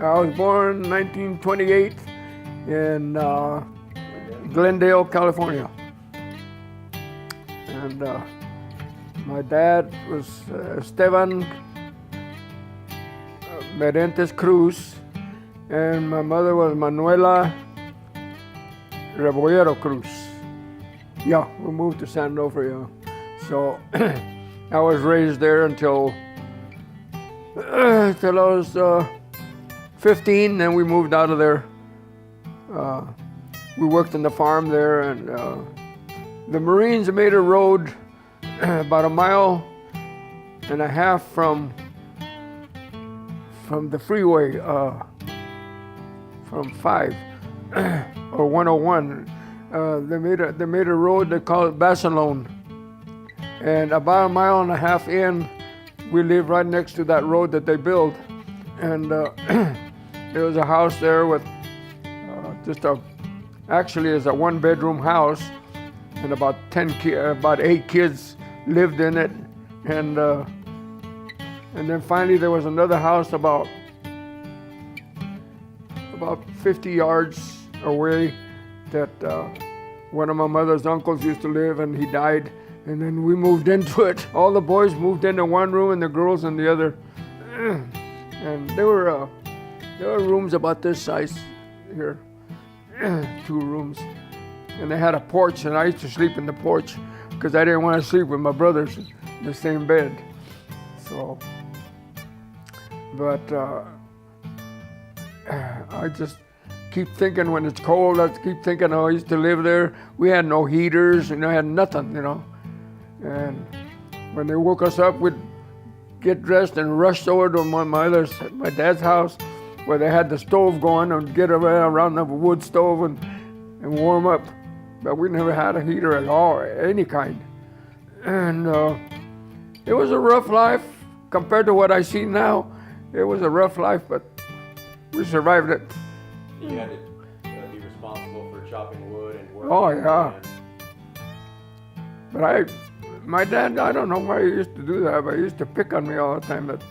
I was born 1928 in Glendale, California. And my dad was Esteban Merentes Cruz, and my mother was Manuela Rebollero Cruz. Yeah, we moved to San Onofre. Yeah. So I was raised there until I was 15. Then we moved out of there. We worked on the farm there, and the Marines made a road about 1.5 miles from the freeway, from 5 or 101. They made a road they call it Basilone, and about 1.5 miles in, we live right next to that road that they built, and there was a house there with actually it's a 1-bedroom house, and about 8 kids lived in it, and then finally there was another house about 50 yards away that one of my mother's uncles used to live, and he died, and then we moved into it. All the boys moved into one room and the girls in the other, and there were rooms about this size here, 2 rooms, and they had a porch, and I used to sleep in the porch because I didn't want to sleep with my brothers in the same bed. So, but I just keep thinking when it's cold, I keep thinking, oh, I used to live there. We had no heaters, and I had nothing, And when they woke us up, we'd get dressed and rush over to my dad's house, where they had the stove going, and get around the wood stove and warm up. But we never had a heater at all, any kind. And it was a rough life compared to what I see now. It was a rough life, but we survived it. You had to be responsible for chopping wood and working. Oh, yeah. But my dad, I don't know why he used to do that, but he used to pick on me all the time that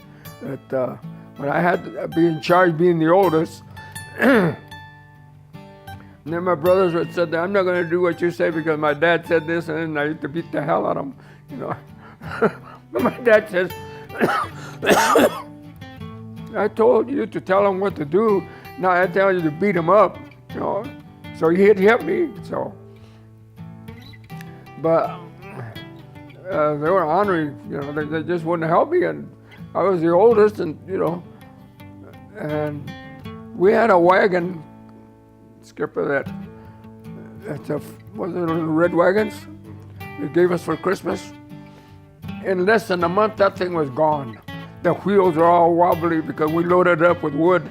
when I had to be in charge, being the oldest, and then my brothers would say, I'm not going to do what you say because my dad said this, and then I used to beat the hell out of them, But my dad says, I told you to tell him what to do, now I tell you to beat him up, So he'd hit me, so. But they were ornery, they just wouldn't help me, and I was the oldest, and and we had a wagon, Skipper, was it the red wagons they gave us for Christmas. In less than a month, that thing was gone. The wheels are all wobbly because we loaded it up with wood,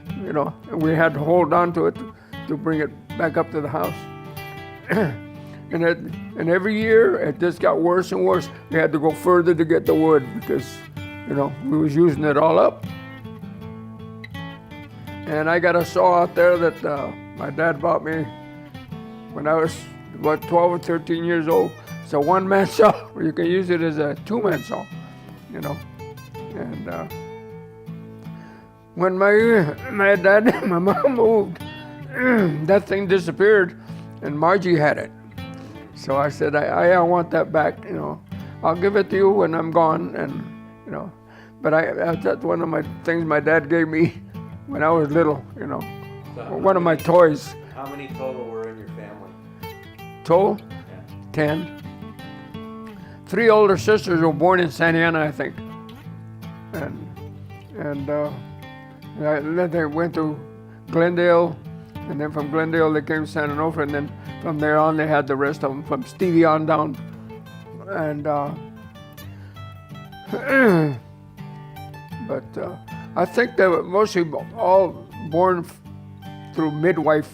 and we had to hold on to it to bring it back up to the house. And every year, it just got worse and worse. We had to go further to get the wood because, we was using it all up. And I got a saw out there that my dad bought me when I was about 12 or 13 years old. It's a 1-man saw, or you can use it as a 2-man saw, And when my dad and my mom moved, that thing disappeared, and Margie had it. So I said, I want that back, I'll give it to you when I'm gone, and But that's one of my things my dad gave me when I was little, So one of my toys. How many total were in your family? Total? Yeah. 10. 3 older sisters were born in Santa Ana, I think. And then they went to Glendale, and then from Glendale they came to San Onofre, and then from there on they had the rest of them from Stevie on down. And but I think they were mostly all born through midwife,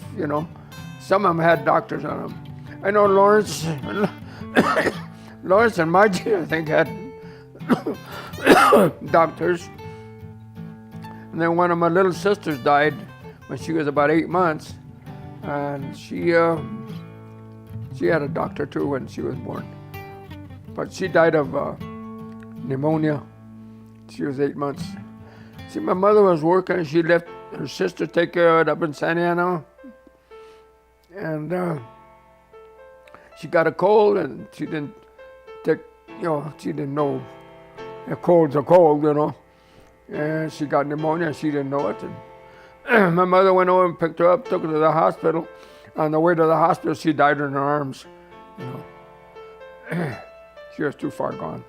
Some of them had doctors on them. I know Lawrence and Margie, I think, had doctors. And then one of my little sisters died when she was about 8 months, and she had a doctor too when she was born. But she died of pneumonia. She was 8 months. See, my mother was working, and she left her sister take care of it up in San Ana. And she got a cold, and she didn't take, she didn't know a cold's a cold, And she got pneumonia, and she didn't know it. And my mother went over and picked her up, took her to the hospital. On the way to the hospital, she died in her arms. She was too far gone.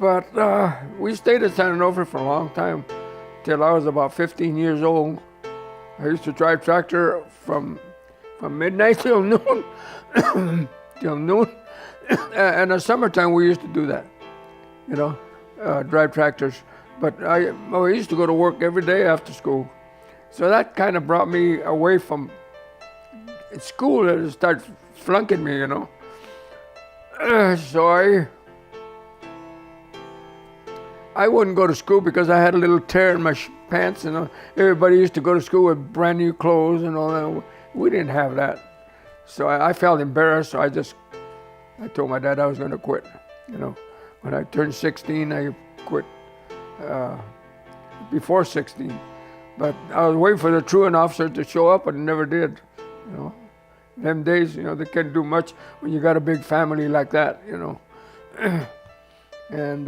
But we stayed at San Onofre for a long time, till I was about 15 years old. I used to drive tractor from midnight till noon, And in the summertime, we used to do that, drive tractors. But I used to go to work every day after school. So that kind of brought me away from school and started flunking me, So I wouldn't go to school because I had a little tear in my pants, Everybody used to go to school with brand new clothes and all that. We didn't have that. So I felt embarrassed, so I told my dad I was going to quit, When I turned 16, I quit before 16. But I was waiting for the truant officer to show up, but he never did, Them days, they can't do much when you got a big family like that, And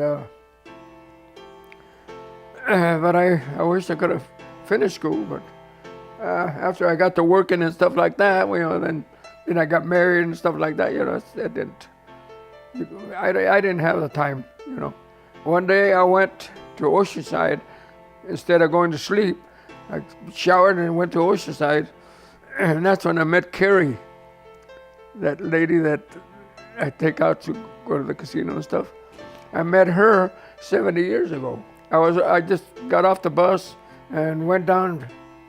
but I wish I could have finished school, but after I got to working and stuff like that, then I got married and stuff like that, I didn't have the time, One day I went to Oceanside. Instead of going to sleep, I showered and went to Oceanside, and that's when I met Carrie, that lady that I take out to go to the casino and stuff. I met her 70 years ago. I just got off the bus and went down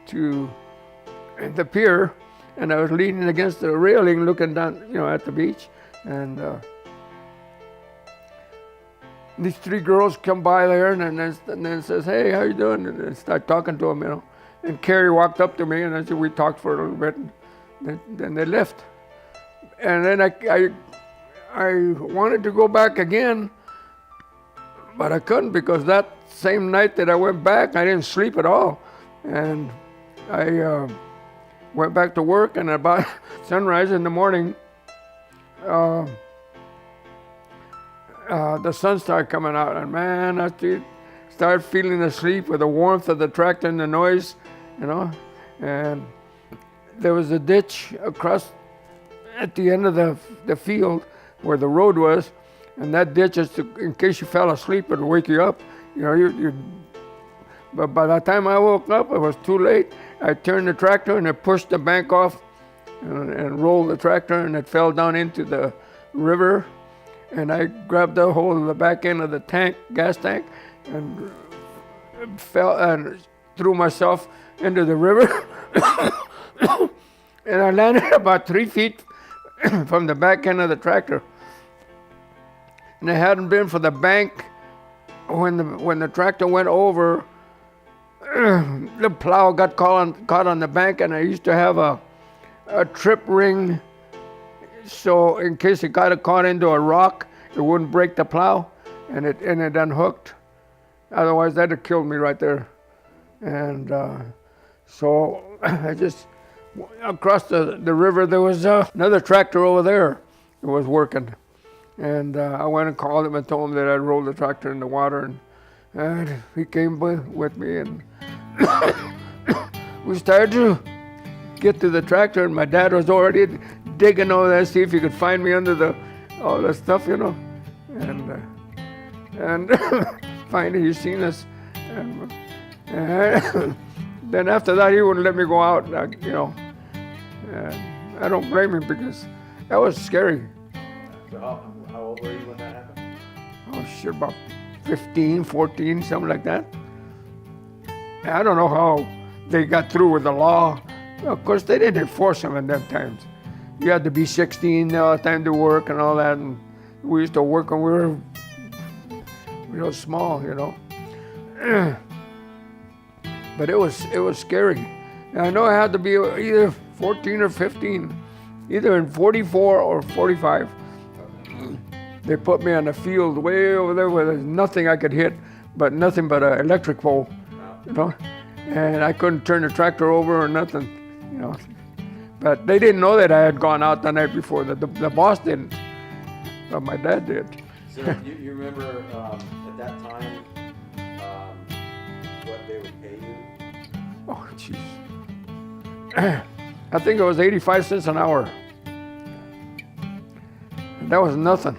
to the pier, and I was leaning against the railing looking down, at the beach, and these three girls come by there and then says, "Hey, how you doing?" And I start talking to them, And Carrie walked up to me, and I said, we talked for a little bit, and then they left. And then I wanted to go back again, but I couldn't, because that same night that I went back, I didn't sleep at all. And I went back to work, and about sunrise in the morning, the sun started coming out, and man, I started feeling asleep with the warmth of the tractor and the noise, And there was a ditch across at the end of the field where the road was, and that ditch is in case you fell asleep, it'll wake you up. But by the time I woke up, it was too late. I turned the tractor and I pushed the bank off and rolled the tractor, and it fell down into the river. And I grabbed the hold of the back end of the gas tank, and fell and threw myself into the river. And I landed about 3 feet from the back end of the tractor. And it hadn't been for the bank, when the tractor went over, the plow got caught on the bank, and I used to have a trip ring, so in case it got caught into a rock, it wouldn't break the plow, and it unhooked. Otherwise, that'd have killed me right there. And so I just, across the river, there was another tractor over there that was working. And I went and called him and told him that I'd rolled the tractor in the water, and he came with me, and we started to get to the tractor, and my dad was already digging over there, see if he could find me under all the stuff, and finally he seen us, and then after that he wouldn't let me go out, and I don't blame him, because that was scary. So how old were you when that happened? Oh shit, about 15, 14, something like that. I don't know how they got through with the law. Of course, they didn't enforce them in them times. You had to be 16 all the time to work and all that, and we used to work when we were real small, But it was scary. And I know I had to be either 14 or 15, either in 44 or 45. They put me on a field way over there where there's nothing I could hit but nothing but an electric pole, you know. And I couldn't turn the tractor over or nothing, you know. But they didn't know that I had gone out the night before. The boss didn't, but my dad did. So you remember at that time what they would pay you? Oh, jeez. I think it was 85 cents an hour. That was nothing.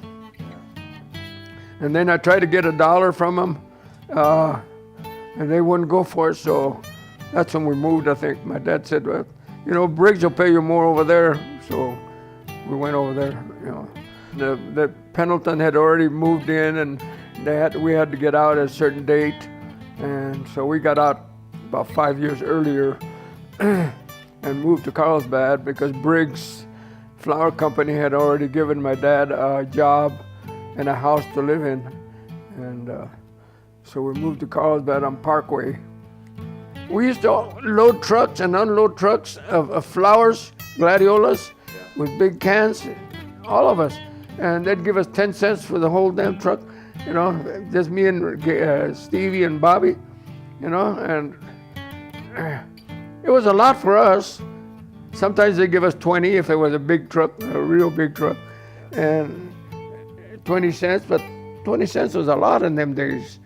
And then I tried to get $1 from them, and they wouldn't go for it, so that's when we moved, I think. My dad said, well, you know, Briggs will pay you more over there, so we went over there, you know. The Pendleton had already moved in, and we had to get out at a certain date, and so we got out about 5 years earlier and moved to Carlsbad because Briggs Flour Company had already given my dad a job and a house to live in, and so we moved to Carlsbad on Parkway. We used to load trucks and unload trucks of flours, gladiolas, with big cans, all of us, and they'd give us 10 cents for the whole damn truck, you know, just me and Stevie and Bobby, you know, and it was a lot for us. Sometimes they give us 20 if it was a big truck, a real big truck, and 20 cents, but 20 cents was a lot in them days.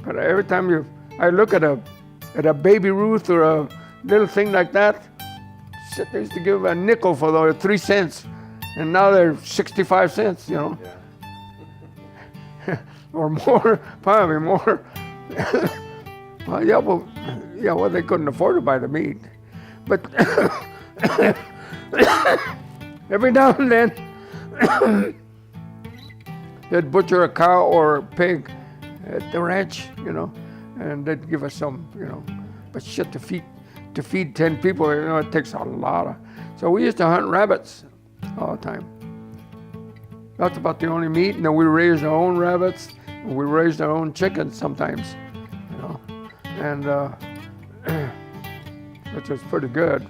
But every time I look at a Baby Ruth or a little thing like that, they used to give a nickel for those 3 cents, and now they're 65 cents, you know, or more, probably more. Well, they couldn't afford to buy the meat, but every now and then they'd butcher a cow or a pig at the ranch, you know, and they'd give us some, you know. But shit, to feed 10 people, you know, it takes a lot of. So we used to hunt rabbits all the time. That's about the only meat. And then we raised our own rabbits. And we raised our own chickens sometimes, you know, and which was pretty good.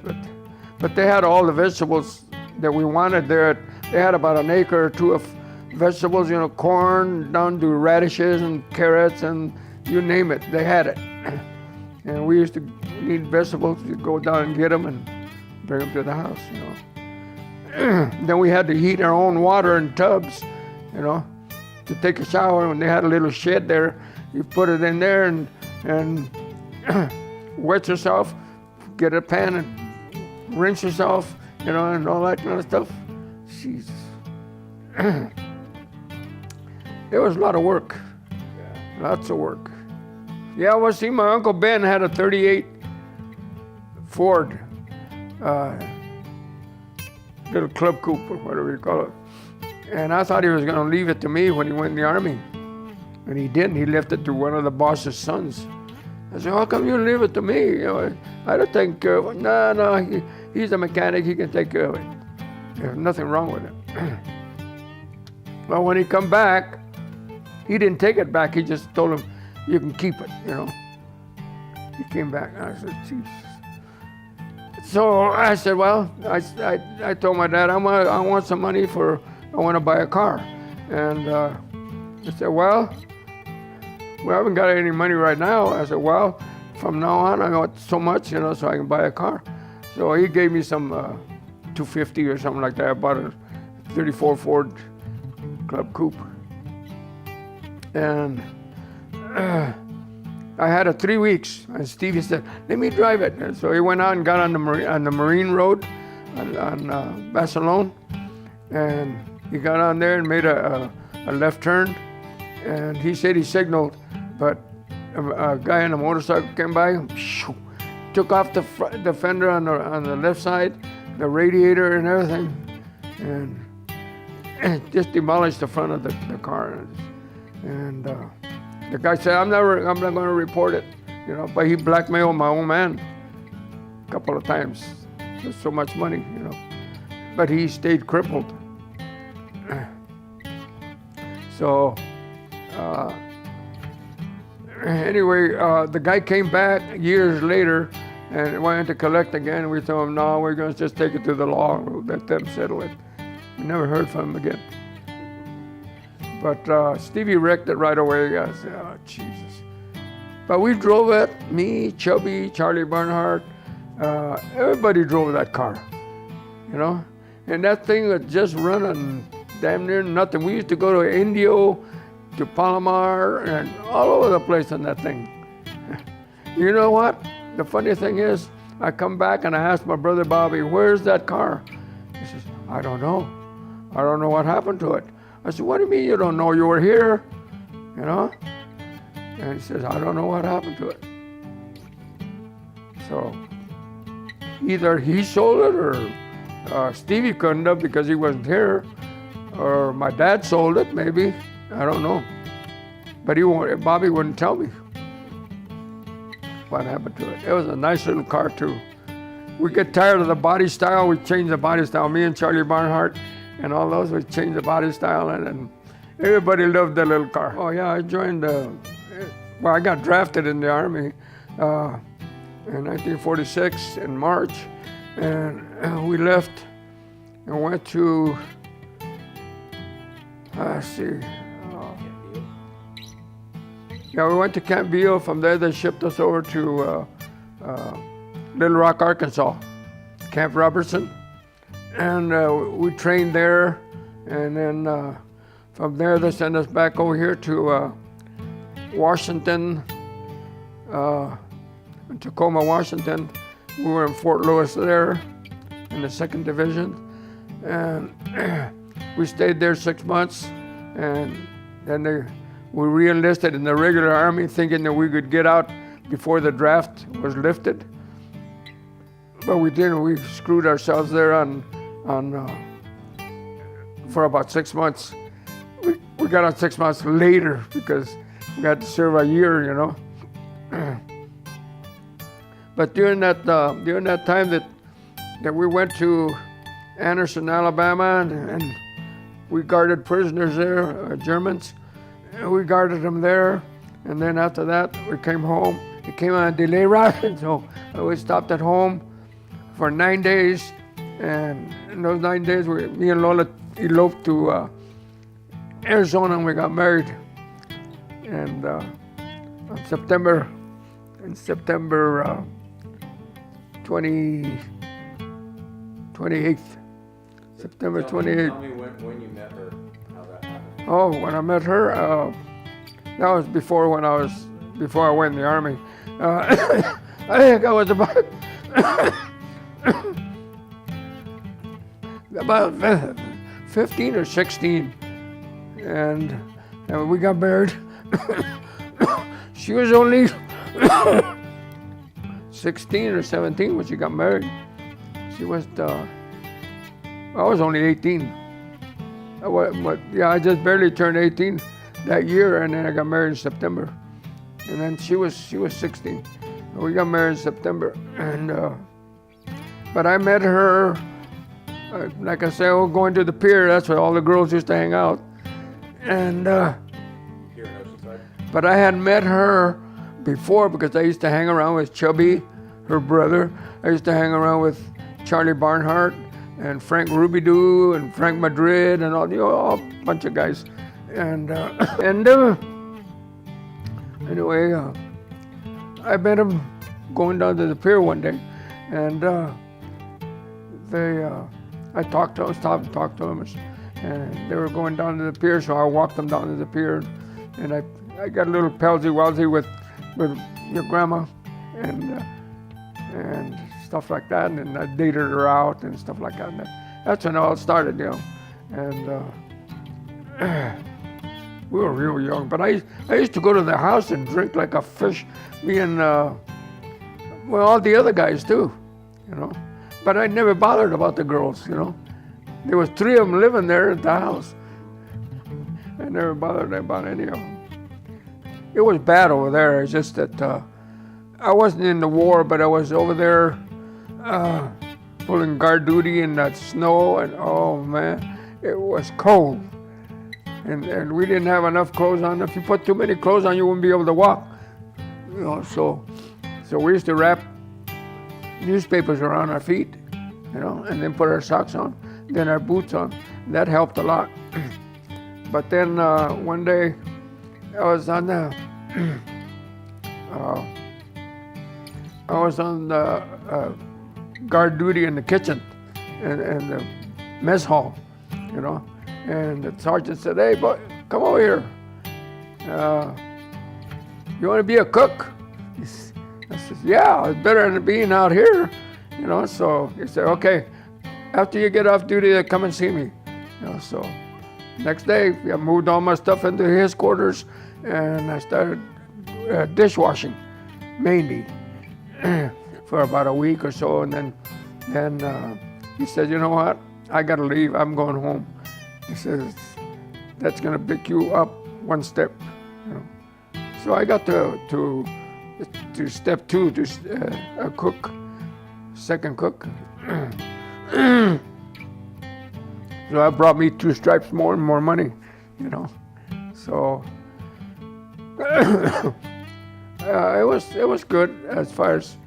But they had all the vegetables that we wanted there. They had about an acre or two of vegetables, you know, corn down to radishes and carrots and you name it, they had it. And we used to need vegetables, we'd go down and get them and bring them to the house, you know. Then we had to heat our own water in tubs, you know, to take a shower. When they had a little shed there, you put it in there and wet yourself, get a pan and rinse yourself, you know, and all that kind of stuff. Jesus. It was a lot of work, lots of work. Yeah, well, see, my Uncle Ben had a 38 Ford, little club coupe or whatever you call it. And I thought he was going to leave it to me when he went in the Army. And he didn't. He left it to one of the boss's sons. I said, how come you leave it to me? You know, I don't take care of it. No, he's a mechanic. He can take care of it. There's nothing wrong with it. Well, when he come back, he didn't take it back. He just told him, you can keep it, you know. He came back. And I said, Jesus. So I said, well, I told my dad, I want some money I want to buy a car. And he said, well, we haven't got any money right now. I said, well, from now on, I got so much, you know, so I can buy a car. So he gave me some $250 or something like that. I bought a 34 Ford Club Coupe. And I had it 3 weeks, and Stevie said, let me drive it. And so he went out and got on the Marine Road on Barcelona, and he got on there and made a left turn, and he said he signaled, but a guy on a motorcycle came by, took off the fender on the left side, the radiator and everything, and just demolished the front of the car. And the guy said, I'm not going to report it, you know, but he blackmailed my old man a couple of times. There's so much money, you know, but he stayed crippled. So anyway, the guy came back years later and wanted to collect again. We told him, no, we're going to just take it to the law. We'll let them settle it. We never heard from him again. But Stevie wrecked it right away. I said, oh, Jesus. But we drove it, me, Chubby, Charlie Barnhart, everybody drove that car, you know? And that thing was just running damn near nothing. We used to go to Indio, to Palomar, and all over the place on that thing. You know what? The funny thing is, I come back and I ask my brother Bobby, where's that car? He says, I don't know. I don't know what happened to it. I said, what do you mean you don't know? You were here, you know? And he says, I don't know what happened to it. So either he sold it or Stevie couldn't have because he wasn't here, or my dad sold it maybe. I don't know. But Bobby wouldn't tell me what happened to it. It was a nice little car too. We get tired of the body style, we changed the body style. Me and Charlie Barnhart and all those, we changed the body style, and everybody loved the little car. Oh yeah, I joined, well, I got drafted in the Army in 1946 in March, and we left and went to, let's see, yeah, we went to Camp Beale. From there, they shipped us over to Little Rock, Arkansas, Camp Robertson. And we trained there. And then from there, they sent us back over here to Washington, Tacoma, Washington. We were in Fort Lewis there in the 2nd Division. And we stayed there 6 months. And then we re-enlisted in the regular Army, thinking that we could get out before the draft was lifted. But we didn't. We screwed ourselves there for about 6 months. We got out 6 months later because we had to serve a year, you know. But during that time that we went to Anderson, Alabama, and we guarded prisoners there, Germans. We guarded them there, and then after that, we came home. It came on a delay route, so we stopped at home for 9 days, and in those 9 days, me and Lola eloped to Arizona, and we got married. And on September 28th. September 28th. Tell me when you met her, how that happened. Oh, when I met her, that was before I went in the Army. I think I was about 15 or 16, and we got married. She was only 16 or 17 when she got married. She was, I was only 18. I just barely turned 18 that year, and then I got married in September. And then she was 16. We got married in September, and but I met her, like I said, going to the pier. That's where all the girls used to hang out. And Here in Oceanside? but I had met her before because I used to hang around with Chubby, her brother. I used to hang around with Charlie Barnhart and Frank Rubidoux and Frank Madrid and all, a bunch of guys. And anyway, I met them going down to the pier one day, and I stopped and talked to them, and they were going down to the pier, so I walked them down to the pier, and I got a little palsy-walsy with your grandma, and stuff like that, and I dated her out and stuff like that. And that's when it all started, you know. And we were real young, but I used to go to the house and drink like a fish. Me and all the other guys too, you know. But I never bothered about the girls, you know. There was 3 of them living there at the house. I never bothered about any of them. It was bad over there. It's just that I wasn't in the war, but I was over there pulling guard duty in that snow, and oh man, it was cold. And we didn't have enough clothes on. If you put too many clothes on, you wouldn't be able to walk. You know, so we used to wrap newspapers around our feet, you know, and then put our socks on, then our boots on. That helped a lot. But then one day I was on the guard duty in the kitchen and the mess hall, you know. And the sergeant said, "Hey, boy, come over here. You want to be a cook?" I said, "Yeah, it's better than being out here, you know." So he said, "Okay, after you get off duty, come and see me." You know, so next day, I moved all my stuff into his quarters, and I started dishwashing, mainly, for about a week or so. And then he said, "You know what? I got to leave. I'm going home." He says, "That's going to pick you up one step." You know. So I got to step 2, to a cook, second cook. So that brought me 2 stripes more and more money, you know. So it was good as far as,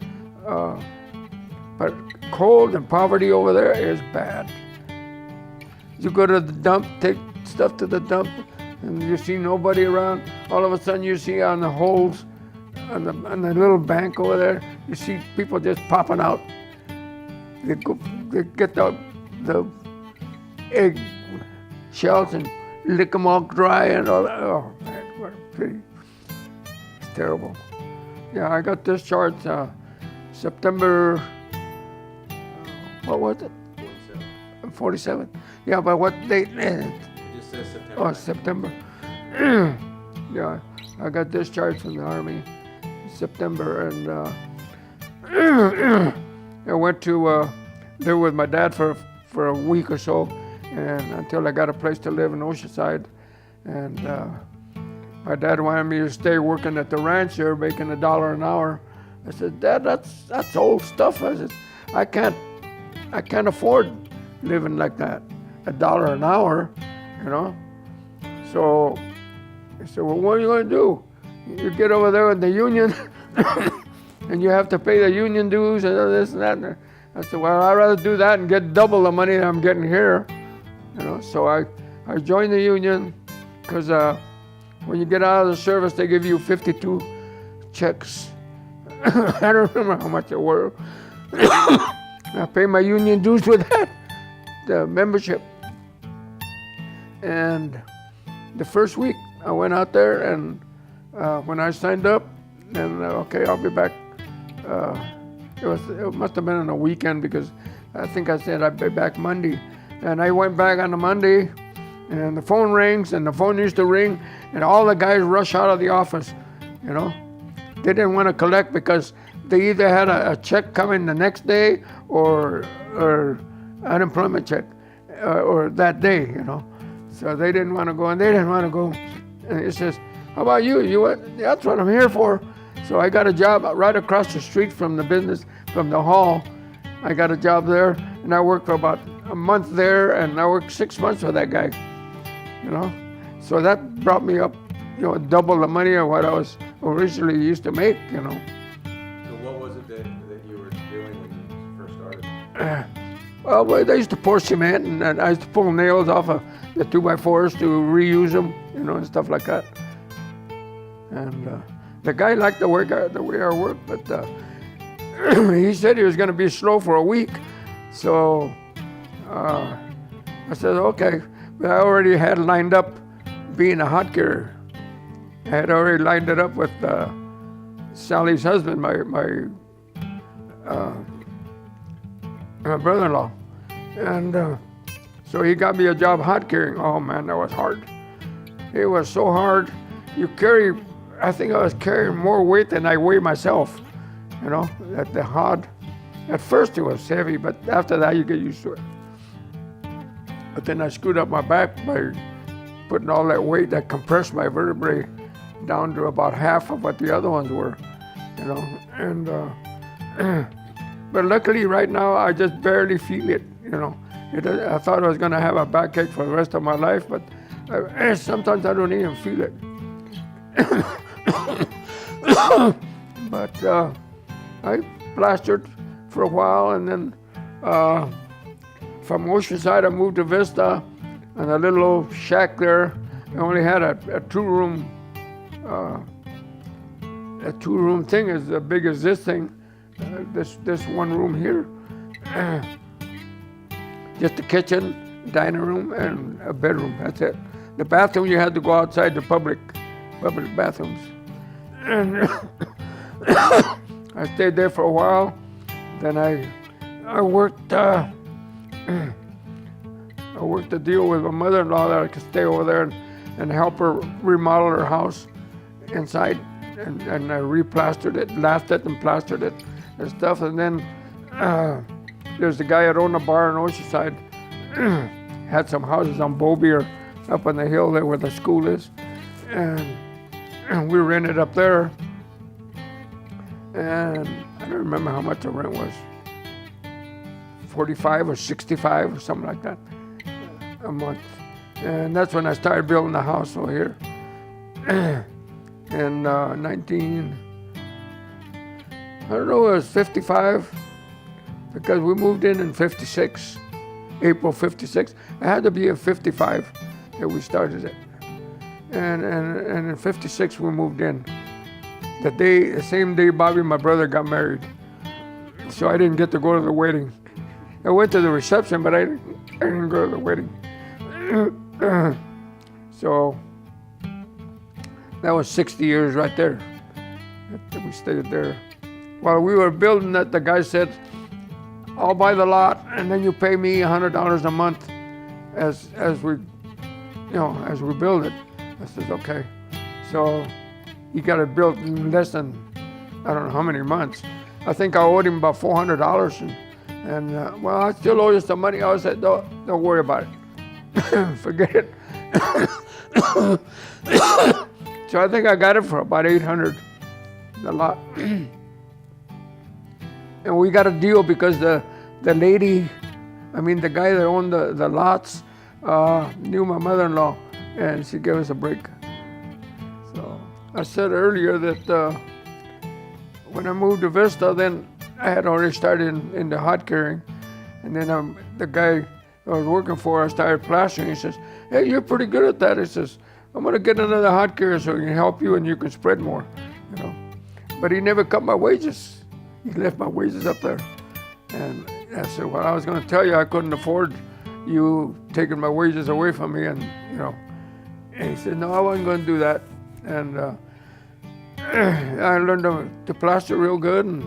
but cold and poverty over there is bad. You go to the dump, take stuff to the dump, and you see nobody around. All of a sudden, you see on the holes, on the little bank over there, you see people just popping out. They get the egg shells and lick them all dry and all that. Oh man, what a pity! It's terrible. Yeah, I got discharged September. What was it? 47. Yeah, but what date? It just says September. Oh, September. Yeah, I got discharged from the Army in September, and I went to live with my dad for a week or so, and until I got a place to live in Oceanside. And my dad wanted me to stay working at the ranch there, making $1 an hour. I said, "Dad, that's old stuff." I said, I can't afford living like that, $1 an hour, you know. So he said, "Well, what are you going to do? You get over there in the union, and you have to pay the union dues and this and that." And I said, "Well, I'd rather do that and get double the money that I'm getting here, you know." So I joined the union because when you get out of the service, they give you 52 checks. I don't remember how much it were. I paid my union dues with that, the membership. And the first week I went out there, and when I signed up, and okay, I'll be back. It must have been on a weekend, because I think I said I'd be back Monday. And I went back on a Monday, and the phone rings, and the phone used to ring, and all the guys rush out of the office, you know. They didn't want to collect because they either had a check coming the next day or unemployment check or that day, you know. So they didn't want to go, and they didn't want to go. And he says, "How about you? That's what I'm here for." So I got a job right across the street from the business, from the hall. I got a job there, and I worked for about a month there, and I worked 6 months with that guy, you know. So that brought me up, you know, double the money of what I was originally used to make, you know. So what was it that you were doing when you first started? Well, they used to pour cement, and I used to pull nails off of the 2x4s to reuse them, you know, and stuff like that. And the guy liked the way I worked, but he said he was going to be slow for a week. So I said, okay. But I already had lined up being a hot carrier. I had already lined it up with Sally's husband, my brother-in-law. And so he got me a job hot carrying. Oh man, that was hard. It was so hard. I think I was carrying more weight than I weigh myself, you know, at the hod. At first it was heavy, but after that you get used to it. But then I screwed up my back by putting all that weight that compressed my vertebrae down to about half of what the other ones were, you know. And but luckily right now I just barely feel it, you know. I thought I was going to have a backache for the rest of my life, but sometimes I don't even feel it. But I plastered for a while, and then from Oceanside I moved to Vista, and a little old shack there. I only had a two-room thing as big as this thing. This one room here. Just the kitchen, dining room, and a bedroom. That's it. The bathroom, you had to go outside the public bathrooms. And I stayed there for a while. Then I worked I worked a deal with my mother-in-law that I could stay over there and help her remodel her house inside. And I replastered it, lathed it and plastered it and stuff. And then there's the guy that owned a bar in Oceanside, had some houses on Bobby or up on the hill there where the school is. And we rented up there. And I don't remember how much the rent was. 45 or 65 or something like that a month. And that's when I started building the house over here. In I don't know, it was 55, because we moved in 56, April 56. It had to be in 55 that we started it. And in 56 we moved in. The same day Bobby, my brother, got married. So I didn't get to go to the wedding. I went to the reception, but I didn't go to the wedding. So that was 60 years right there that we stayed there. While we were building it, the guy said, I'll buy the lot and then you pay me $100 a month as we build it. I said, okay. So he got it built in less than, I don't know how many months. I think I owed him about $400 and well, I still owe you some money. I said, don't worry about it. Forget it. So I think I got it for about $800 a lot. And we got a deal because the guy that owned the lots knew my mother-in-law, and she gave us a break. So I said earlier that when I moved to Vista, then I had already started in the hot carrying, and then the guy I was working for, I started plastering. He says, hey, you're pretty good at that. He says, I'm gonna get another hot carrier so he can help you and you can spread more, But he never cut my wages. He left my wages up there. And I said, well, I was gonna tell you I couldn't afford you taking my wages away from me, and he said, no, I wasn't gonna do that. And I learned to plaster real good and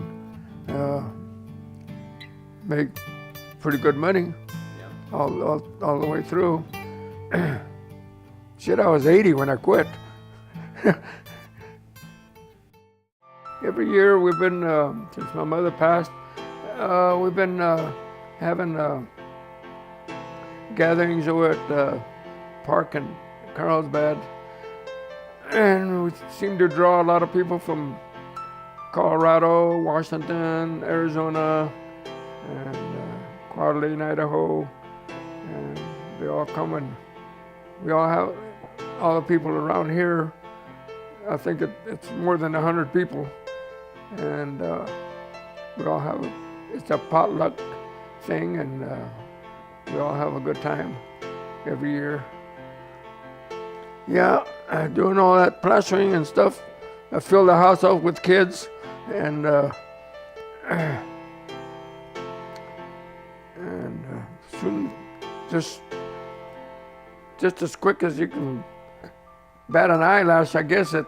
make pretty good money all the way through. Shit, I was 80 when I quit. Every year we've been, since my mother passed, we've been having gatherings over at the park in Carlsbad. And we seem to draw a lot of people from Colorado, Washington, Arizona, and Coeur d'Alene, Idaho. And they all come, and we all have, all the people around here, I think it's more than 100 people. And we all have, it's a potluck thing, and we all have a good time every year. Yeah, doing all that plastering and stuff. I filled the house up with kids, and soon, just as quick as you can bat an eyelash, I guess that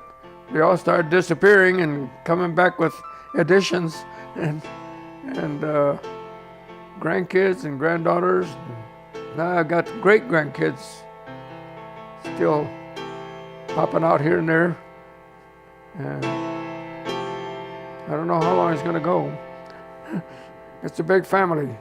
they all started disappearing and coming back with additions and grandkids and granddaughters. Now I've got great grandkids still popping out here and there, and I don't know how long it's gonna go. It's a big family.